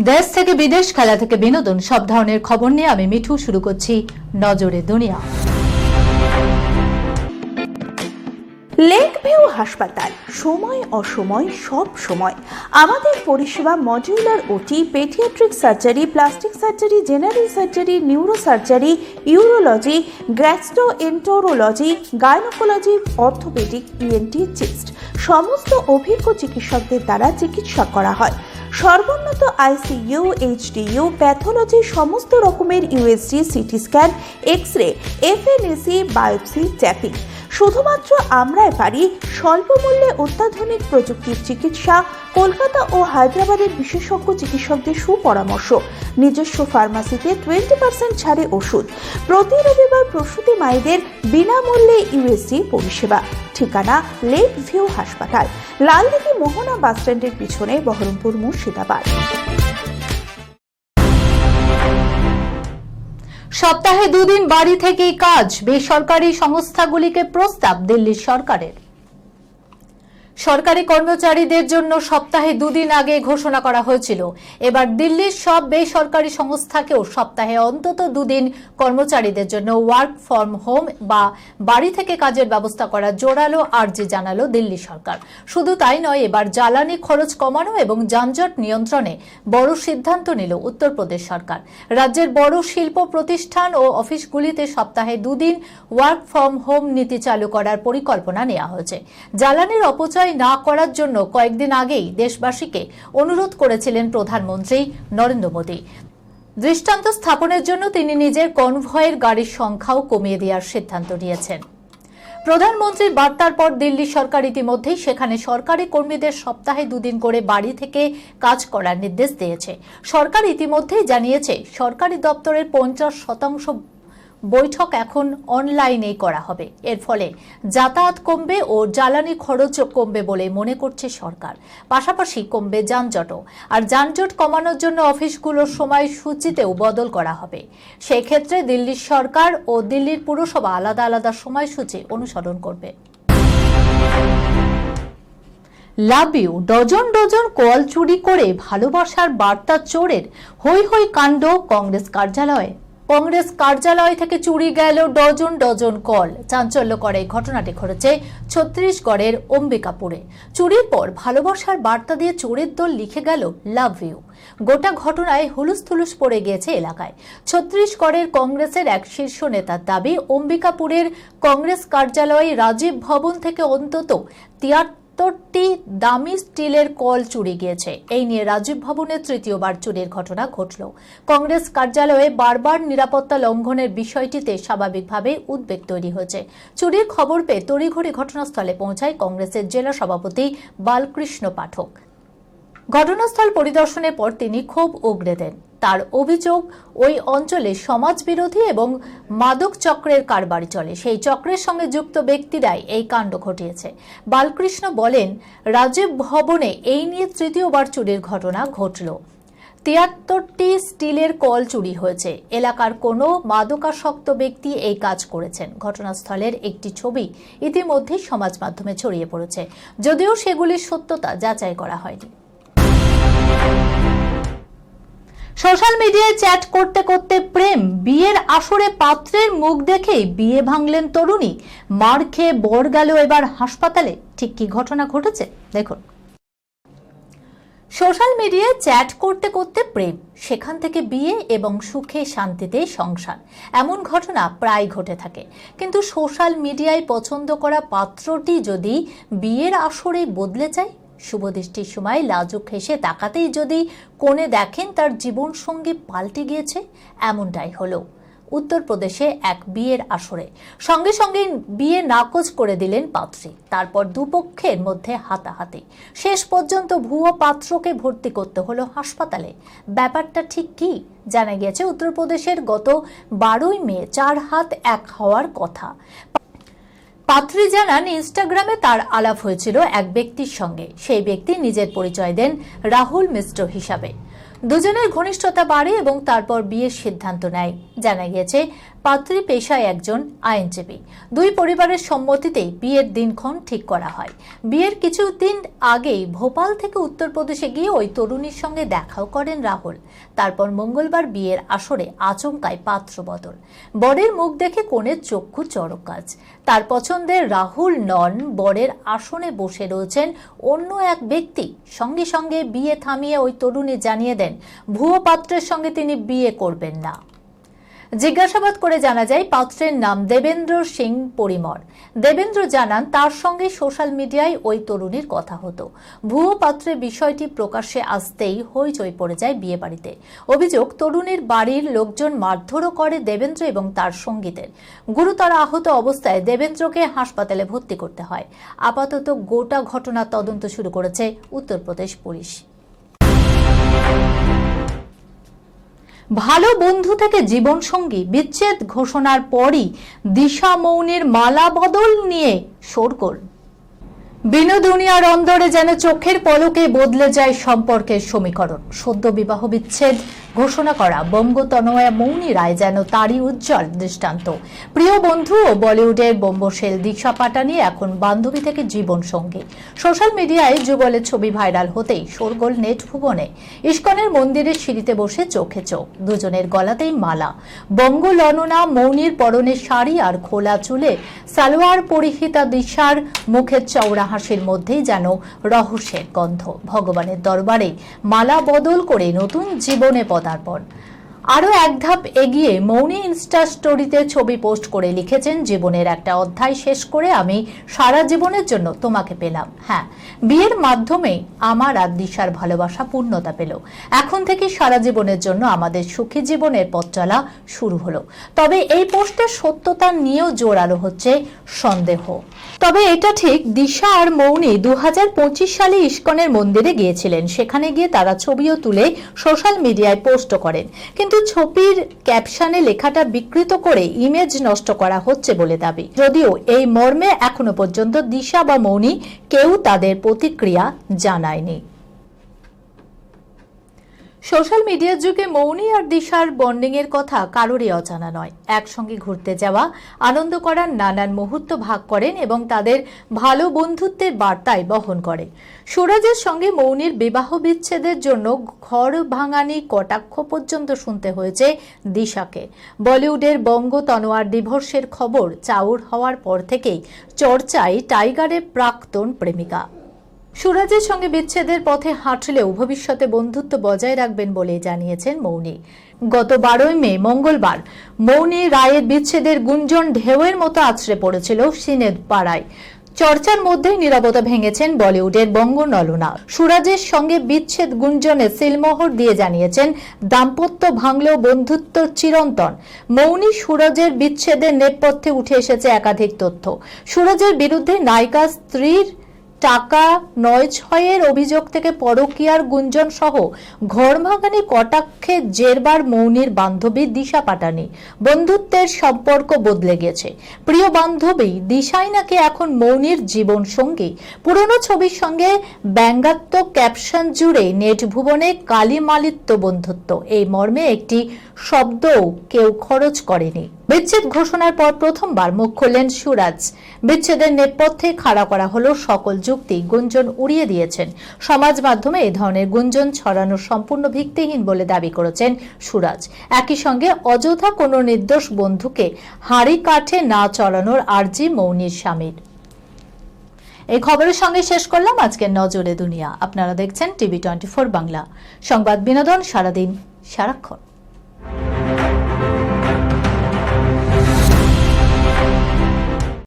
দেশ থেকে বিদেশ, খেলা থেকে বিনোদন, সব ধরনের খবর নিয়ে আমি মিঠু শুরু করছি নজরে দুনিয়া। লেক ভিউ হাসপাতাল, সময় অসময় সব সময় আমাদের পরিষেবা modular OT, paediatric surgery, plastic surgery, general surgery, neuro surgery, urology, gastroenterology, gynaecology, orthopaedic, ENT, chest সমস্ত অভিজ্ঞ চিকিৎসকদের দ্বারা চিকিৎসা করা হয়। সর্বোন্নত আইসিইউ, এইচডিইউ, প্যাথোলজি, সমস্ত রকমের USG, CT scan, X ray, FNAC, biopsy, tapping. শুধুমাত্র আমরাই পারি স্বল্প মূল্যে অত্যাধুনিক প্রযুক্তির চিকিৎসা, কলকাতা ও হায়দ্রাবাদের বিশেষজ্ঞ চিকিৎসকদের সুপরামর্শ, নিজস্ব ফার্মাসিতে 20% ছাড়ে ওষুধ, প্রতি রবিবার প্রসূতি মায়েদের বিনামূল্যে ইউএসজি পরিষেবা। ঠিকানা লেক ভিউ হাসপাতাল, লালদিঘি মোহনা বাসস্ট্যান্ডের পিছনে, বহরমপুর, মুর্শিদাবাদ। সপ্তাহে দুদিন বাড়ি থেকেই কাজ, বেসরকারি সংস্থাগুলিকে প্রস্তাব দিল্লির সরকারের। সরকারি কর্মচারীদের জন্য সপ্তাহে দুদিন আগে ঘোষণা করা হয়েছিল। এবার দিল্লির সব বেসরকারি সংস্থাকেও সপ্তাহে অন্তত দুদিন কর্মচারীদের জন্য ওয়ার্ক ফ্রম হোম বা বাড়ি থেকে কাজের ব্যবস্থা করার জোরালো আর্জি জানালো দিল্লি সরকার। শুধু তাই নয়, এবার জ্বালানি খরচ কমানো এবং যানজট নিয়ন্ত্রণে বড় সিদ্ধান্ত নিল উত্তরপ্রদেশ সরকার। রাজ্যের বড় শিল্প প্রতিষ্ঠান ও অফিসগুলিতে সপ্তাহে দুদিন ওয়ার্ক ফ্রম হোম নীতি চালু করার পরিকল্পনা নেওয়া হয়েছে। জ্বালানির অপচয় না করার জন্য কয়েকদিন আগেই দেশবাসীকে অনুরোধ করেছিলেন প্রধানমন্ত্রী নরেন্দ্র মোদী। দৃষ্টান্ত স্থাপনের জন্য তিনি নিজের কনভয়ের গাড়ির সংখ্যাও কমিয়ে দেওয়ার সিদ্ধান্ত নিয়েছেন। প্রধানমন্ত্রীর বার্তার পর দিল্লি সরকার ইতিমধ্যেই সেখানে সরকারি কর্মীদের সপ্তাহে দুদিন করে বাড়ি থেকে কাজ করার নির্দেশ দিয়েছে। সরকার ইতিমধ্যেই জানিয়েছে সরকারি দপ্তরের 50% বৈঠক এখন অনলাইনেই করা হবে। এর ফলে যাতায়াত কমবে ও জ্বালানি খরচ কমবে বলে মনে করছে সরকার। পাশাপাশি কমবে যানজটও। আর যানজট কমানোর জন্য অফিসগুলোর সময়সূচিতেও বদল করা হবে। সেই ক্ষেত্রে দিল্লির সরকার ও দিল্লির পুরসভা আলাদা আলাদা সময়সূচি অনুসরণ করবে। Love you, dozen dozen call চুরি করে ভালোবাসার বার্তা চোরের হৈ হৈ কাণ্ড কংগ্রেস কার্যালয়ে। কংগ্রেস কার্যালয় থেকে চুরি গেল ডজন ডজন কল। চাঞ্চল্যকর এই ঘটনাটি ঘটেছে ছত্তিশগড়ের অম্বিকাপুরে। চুরির পর ভালোবাসার বার্তা দিয়ে চোরের দল লিখে গেল লাভ ইউ। গোটা ঘটনায় হুলুস্থুলুস পড়ে গিয়েছে এলাকায়। ছত্তিশগড়ের কংগ্রেসের এক শীর্ষ নেতার দাবি, অম্বিকাপুরের কংগ্রেস কার্যালয়ে রাজীব ভবন থেকে অন্তত 73টি দামি স্টিলের কল চুরি গিয়েছে। এই নিয়ে রাজীব ভবনের তৃতীয়বার চুরির ঘটনা ঘটল। কংগ্রেস কার্যালয়ে বারবার নিরাপত্তা লঙ্ঘনের বিষয়টিতে স্বাভাবিকভাবে উদ্বেগ তৈরি হয়েছে। চুরির খবর পেয়ে তড়িঘড়ি ঘটনাস্থলে পৌঁছায় কংগ্রেসের জেলা সভাপতি বালকৃষ্ণ পাঠক। ঘটনাস্থল পরিদর্শনের পর তিনি ক্ষোভ উগরে দেন। তার অভিযোগ, ওই অঞ্চলে সমাজবিরোধী এবং মাদক চক্রের কারবারি চলে। সেই চক্রের সঙ্গে যুক্ত ব্যক্তিরাই এই কাণ্ড ঘটিয়েছে। বালকৃষ্ণ বলেন, রাজীব ভবনে এই নিয়ে তৃতীয়বার চুরির ঘটনা ঘটল। 73টি স্টিলের কল চুরি হয়েছে। এলাকার কোনো মাদকাসক্ত ব্যক্তি এই কাজ করেছেন। ঘটনাস্থলের একটি ছবি ইতিমধ্যেই সমাজ মাধ্যমে ছড়িয়ে পড়েছে, যদিও সেগুলির সত্যতা যাচাই করা হয়নি। সোশ্যাল মিডিয়ায় চ্যাট করতে করতে প্রেম, বিয়ের আসরে পাত্রের মুখ দেখেই বিয়ে ভাঙলেন তরুণী। মার খেয়ে বর গেল এবার হাসপাতালে। ঠিক কি ঘটনা ঘটেছে দেখুন। সোশ্যাল মিডিয়ায় চ্যাট করতে করতে প্রেম, সেখান থেকে বিয়ে এবং সুখে শান্তিতে সংসার, এমন ঘটনা প্রায় ঘটে থাকে। কিন্তু সোশ্যাল মিডিয়ায় পছন্দ করা পাত্রটি যদি বিয়ের আসরে বদলে যায়, শুভদৃষ্টির সময় লাজুক হেসে তাকাতেই যদি কোণে দেখেন তার জীবনসঙ্গী পাল্টে গিয়েছে, এমনটাই হলো উত্তরপ্রদেশে এক বিয়ের আসরে। সঙ্গে সঙ্গে বিয়ে নাকচ করে দিলেন পাত্রী। তারপর দুপক্ষের মধ্যে হাতাহাতি। শেষ পর্যন্ত ভুয়ো পাত্রকে ভর্তি করতে হলো হাসপাতালে। ব্যাপারটা ঠিক কি জানা গিয়েছে, উত্তরপ্রদেশের গত 12ই মে 4 হাত 1 হওয়ার কথা। পাত্রী জানান, ইনস্টাগ্রামে তার আলাপ হয়েছিল এক ব্যক্তির সঙ্গে। সেই ব্যক্তি নিজের পরিচয় দেন রাহুল মিশ্র হিসাবে। দুজনের ঘনিষ্ঠতা বাড়ে এবং তারপর বিয়ের সিদ্ধান্ত নেয়। জানা গিয়েছে পাত্রী পেশায় একজন আইনজীবী। দুই পরিবারের সম্মতিতেই বিয়ের দিনক্ষণ ঠিক করা হয়। বিয়ের কিছুদিন আগেই ভোপাল থেকে উত্তরপ্রদেশে গিয়ে ওই তরুণীর সঙ্গে দেখাও করেন রাহুল। তারপর মঙ্গলবার বিয়ের আসরে আচমকায় পাত্র বদল। বরের মুখ দেখে কনের চক্ষু চড়ক গাছ। তার পছন্দের রাহুল নন, বরের আসনে বসে রয়েছেন অন্য এক ব্যক্তি। সঙ্গে সঙ্গে বিয়ে থামিয়ে ওই তরুণী জানিয়ে দেন ভুয়ো পাত্রের সঙ্গে তিনি বিয়ে করবেন না। জিজ্ঞাসাবাদ করে জানা যায় পাত্রের নাম দেবেন্দ্র সিং পরিমর। দেবেন্দ্র জানান তার সঙ্গে সোশ্যাল মিডিয়ায় ওই তরুণীর কথা হতো। ভুয়ো পাত্রের বিষয়টি প্রকাশ্যে আসতেই হইচই পড়ে যায় বিয়ে বাড়িতে। অভিযোগ, তরুণীর বাড়ির লোকজন মারধরও করে দেবেন্দ্র এবং তার সঙ্গীদের। গুরুতর আহত অবস্থায় দেবেন্দ্রকে হাসপাতালে ভর্তি করতে হয়। আপাতত গোটা ঘটনা তদন্ত শুরু করেছে উত্তরপ্রদেশ পুলিশ। ভালো বন্ধু থেকে জীবনসঙ্গী বিচ্ছেদ ঘোষণার পরই দিশা মৌনির মালা বদল নিয়ে শোরগোল। বিনোদুনিয়ার অন্দরে যেন চোখের পলকে বদলে যায় সম্পর্কের সমীকরণ। সদ্য বিবাহ বিচ্ছেদ ঘোষণা করা বঙ্গতনয়া মৌনি রায় যেন তারই উজ্জ্বল দৃষ্টান্ত। প্রিয় বন্ধু ও বলিউডের বোম্বশেল দিশা পাটানি এখন বান্ধবী থেকে জীবন সঙ্গী। সোশ্যাল মিডিয়ায় যুগলের ছবি ভাইরাল হতেই শোরগোল নেট ভুবনে। ইস্কনের মন্দিরের সিঁড়িতে বসে চোখে চোখ, দুজনের গলাতেই মালা। বঙ্গলননা মৌনির পরনে শাড়ি আর খোলা চুলে সালোয়ার পরিহিতা দিশার মুখের চওড়া হাসির মধ্যেই যেন রহস্যের গন্ধ। ভগবানের দরবারে মালা বদল করে নতুন জীবনে পদার্পণ। আরও এক ধাপ এগিয়ে মৌনি ইনস্টা স্টোরিতে ছবি পোস্ট করে লিখেছেন, জীবনের একটা অধ্যায় শেষ করে আমি সারা জীবনের জন্য তোমাকে পেলাম। হ্যাঁ, বিয়ের মাধ্যমে আমার আর দিশার ভালোবাসা পূর্ণতা পেল। এখন থেকে সারা জীবনের জন্য আমাদের সুখী জীবনের পথ চলা শুরু হলো। তবে এই পোস্টের সত্যতা নিয়েও জোরালো হচ্ছে সন্দেহ। তবে এটা ঠিক, দিশা আর মৌনি 2025 সালে ইস্কনের মন্দিরে গিয়েছিলেন। সেখানে গিয়ে তারা ছবিও তুলে সোশ্যাল মিডিয়ায় পোস্ট করেন। কিন্তু ছবির ক্যাপশনে লেখাটা বিকৃত করে ইমেজ নষ্ট করা হচ্ছে বলে দাবি। যদিও এই মর্মে এখনো পর্যন্ত দিশা বা মৌনি কেউ তাদের প্রতিক্রিয়া জানায়নি। সোশ্যাল মিডিয়ার যুগে মৌনি আর দিশার বন্ডিং এর কথা কারোরই অজানা নয়। একসঙ্গে ঘুরতে যাওয়া, আনন্দ করার নানান মুহূর্ত ভাগ করেন এবং তাদের ভালো বন্ধুত্বের বার্তায় বহন করে। সুরজের সঙ্গে মৌনির বিবাহ বিচ্ছেদের জন্য ঘর ভাঙানি কটাক্ষ পর্যন্ত শুনতে হয়েছে দিশাকে। বলিউডের বঙ্গতনয়ার ডিভোর্সের খবর চাউর হওয়ার পর থেকেই চর্চায় টাইগারের প্রাক্তন প্রেমিকা। সুরজের সঙ্গে বিচ্ছেদের পথে হাঁটলেও ভবিষ্যতে বন্ধুত্ব বজায় রাখবেন বলে জানিয়েছেন মৌনি। গত 12 মে মঙ্গলবার মৌনি রায়ের বিচ্ছেদের গুঞ্জন ঢেউয়ের মতো আছড়ে পড়েছিল সিনেট পাড়ায়। চর্চার মধ্যেই নীরবতা ভেঙেছেন বলিউডের বঙ্গনলনা। সুরজের সঙ্গে বিচ্ছেদ গুঞ্জনে সিলমোহর দিয়ে জানিয়েছেন, দাম্পত্য ভাঙলেও বন্ধুত্ব চিরন্তন। মৌনি সুরজের বিচ্ছেদের নেপথ্যে উঠে এসেছে একাধিক তথ্য। সুরজের বিরুদ্ধে নায়িকা স্ত্রীর টাকা 9-6 অভিযোগ থেকে পরকীয়ার গুঞ্জন সহ ঘরভাঙানি কটাক্ষে জেরবার মৌনির বান্ধবী দিশা পাটানি। বন্ধুত্বের সম্পর্ক বদলে গেছে। প্রিয় বান্ধবী দিশাই নাকি এখন মৌনির জীবন সঙ্গী। পুরনো ছবির সঙ্গে ব্যঙ্গাত্মক ক্যাপশন জুড়ে নেট ভুবনে কালিমালিত্য বন্ধুত্ব, এই মর্মে একটি শব্দও কেউ খরচ করেনি। বিচ্ছেদ ঘোষণার পর প্রথমবার মুখ খুললেন সুরজ। বিচ্ছেদের নেপথ্যে খাড়া করা হলো সকল যুক্তি, গুঞ্জন উড়িয়ে দিয়েছেন। সমাজ মাধ্যমে এ ধরনের গুঞ্জন ছড়ানো সম্পূর্ণ ভিত্তিহীন বলে দাবি করেছেন সুরজ। একই সঙ্গে অযথা কোনো নির্দোষ বন্ধুকে হাড়ি কাঠে না চড়ানোর আর্জি মৌনির স্বামীর। এই খবরের সঙ্গে শেষ করলাম আজকের নজরে দুনিয়া। আপনারা দেখছেন টিভি 24 বাংলা, সংবাদ বিনোদন সারাদিন সারাক্ষণ।